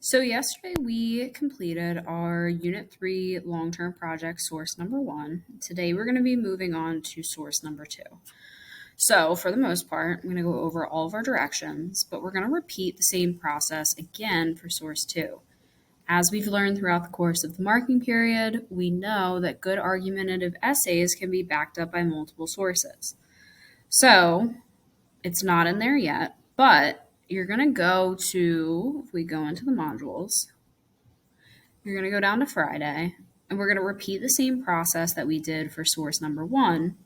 So yesterday we completed our Unit 3 long-term project source number 1. Today we're going to be moving on to source number 2. So for the most part, I'm going to go over all of our directions, but we're going to repeat the same process again for source 2. As we've learned throughout the course of the marking period, we know that good argumentative essays can be backed up by multiple sources. So it's not in there yet, but you're going to go to, if we go into the modules, you're going to go down to Friday, and we're going to repeat the same process that we did for source number 1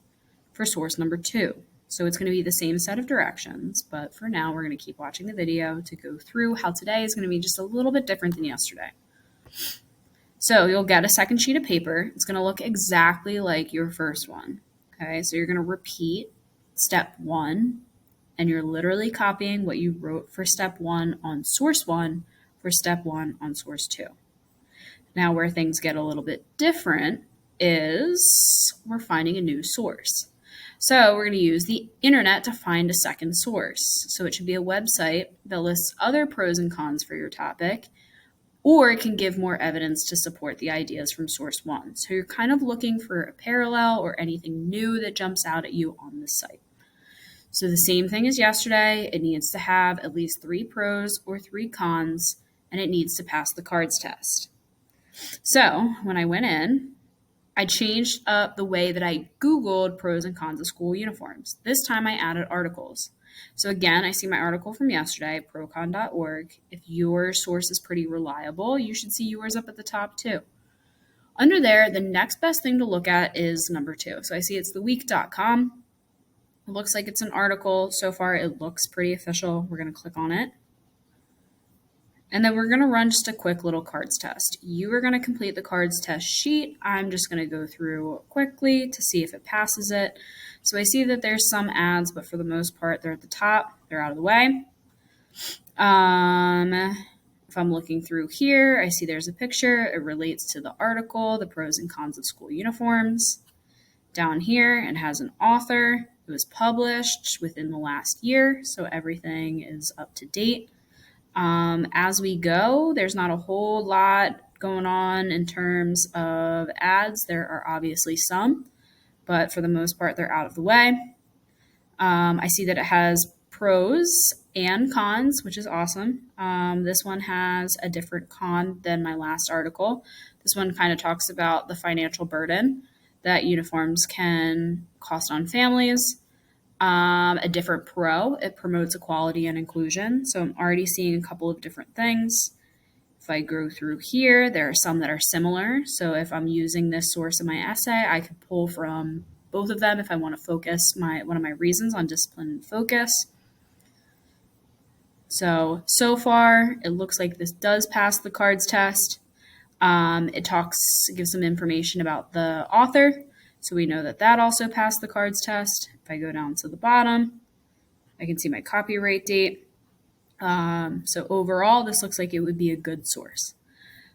for source number 2. So it's going to be the same set of directions, but for now, we're going to keep watching the video to go through how today is going to be just a little bit different than yesterday. So you'll get a second sheet of paper. It's going to look exactly like your first one. Okay, so you're going to repeat step 1, and you're literally copying what you wrote for step 1 on source 1 for step 1 on source 2. Now, where things get a little bit different is we're finding a new source. So we're going to use the internet to find a second source. So it should be a website that lists other pros and cons for your topic, or it can give more evidence to support the ideas from source 1. So you're kind of looking for a parallel or anything new that jumps out at you on this site. So the same thing as yesterday, it needs to have at least 3 pros or 3 cons, and it needs to pass the cards test. So when I went in, I changed up the way that I Googled pros and cons of school uniforms. This time I added articles. So again, I see my article from yesterday, procon.org. If your source is pretty reliable, you should see yours up at the top too. Under there, the next best thing to look at is number 2. So I see it's theweek.com. It looks like it's an article. So far, it looks pretty official. We're going to click on it. And then we're going to run just a quick little cards test. You are going to complete the cards test sheet. I'm just going to go through quickly to see if it passes it. So I see that there's some ads, but for the most part, they're at the top. They're out of the way. If I'm looking through here, I see there's a picture. It relates to the article, the pros and cons of school uniforms. Down here, it has an author. It was published within the last year, so everything is up to date. As we go, there's not a whole lot going on in terms of ads. There are obviously some, but for the most part, they're out of the way. I see that it has pros and cons, which is awesome. This one has a different con than my last article. This one kind of talks about the financial burden that uniforms can cost on families. A different pro, it promotes equality and inclusion. So I'm already seeing a couple of different things. If I go through here, there are some that are similar. So if I'm using this source in my essay, I could pull from both of them if I want to focus one of my reasons on discipline and focus. So far, it looks like this does pass the cards test. It gives some information about the author. So we know that that also passed the cards test. If I go down to the bottom, I can see my copyright date. So overall, this looks like it would be a good source.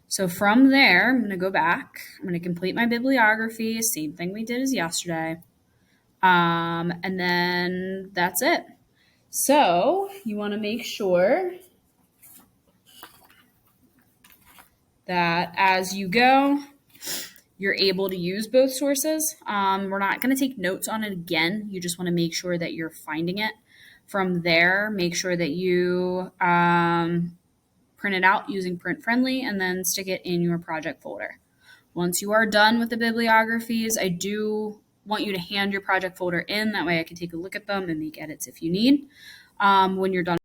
So from there, I'm going to go back. I'm going to complete my bibliography, same thing we did as yesterday. And then that's it. So you want to make sure that as you go, you're able to use both sources. We're not going to take notes on it again. You just want to make sure that you're finding it. From there, make sure that you print it out using Print Friendly and then stick it in your project folder. Once you are done with the bibliographies, I do want you to hand your project folder in. That way I can take a look at them and make edits if you need. When you're done